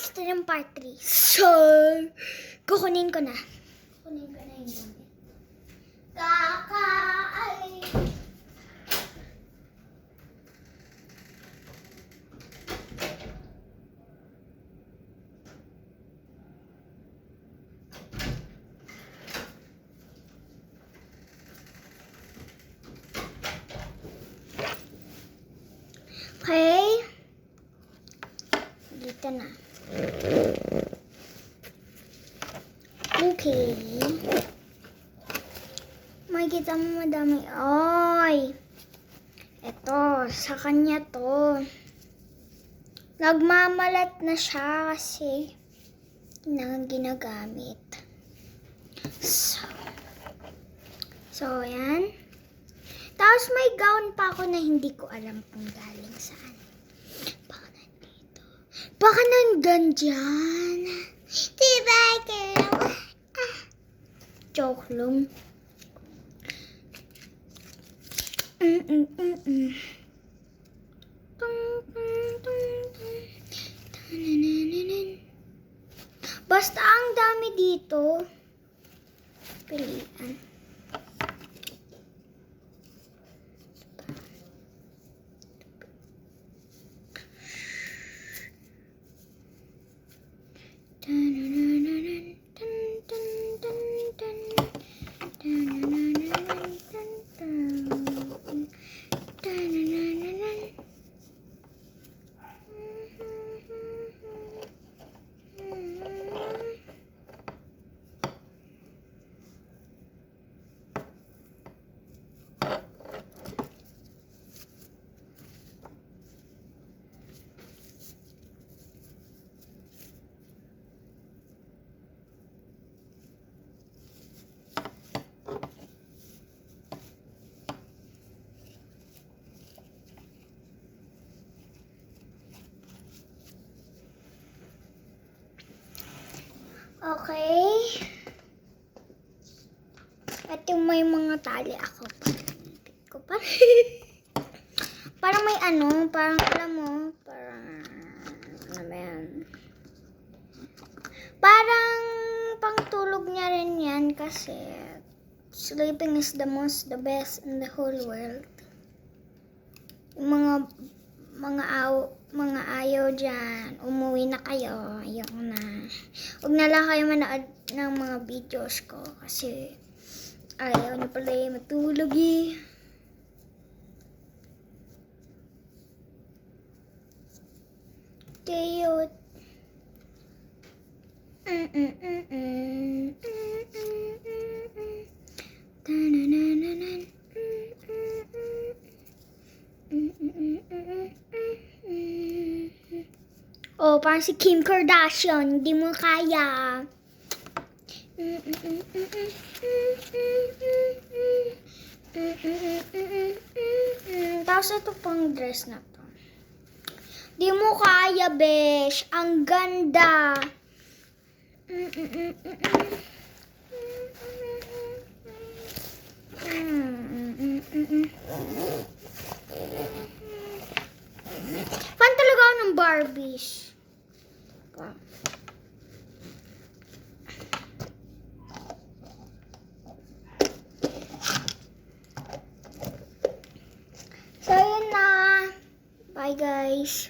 guys, ito yung part 3. So, kukunin ko na. Kukunin ko na yung gamit. Kakaalis. Okay. Dito na. Okay. Makikita mo madami. Oy! Ito, sa kanya to. Nagmamalat na siya kasi ginagamit. So, yan. Tapos may gown pa ako na hindi ko alam kung galing saan. Baka nandito. Baka nandun dyan. Diba, girl? Joke lang. Basta ang dami dito. Pilihan. Okay. At yung may mga tali ako pa. Ko pa. Parang may ano, parang alam mo, parang ano ba yan? Parang pangtulog niya rin yan kasi sleeping is the best in the whole world. Yung mga ayaw dyan, umuwi na kayo. Ayoko na. Huwag na lang kayo manood ng mga videos ko kasi ayaw na pala matulog eh. Cute. Oh, parang si Kim Kardashian. Hindi mo kaya. Tapos ito pang dress na to. Di mo kaya, besh. Ang ganda. Fan talaga ako ng Barbies. So, yun na. Bye, guys.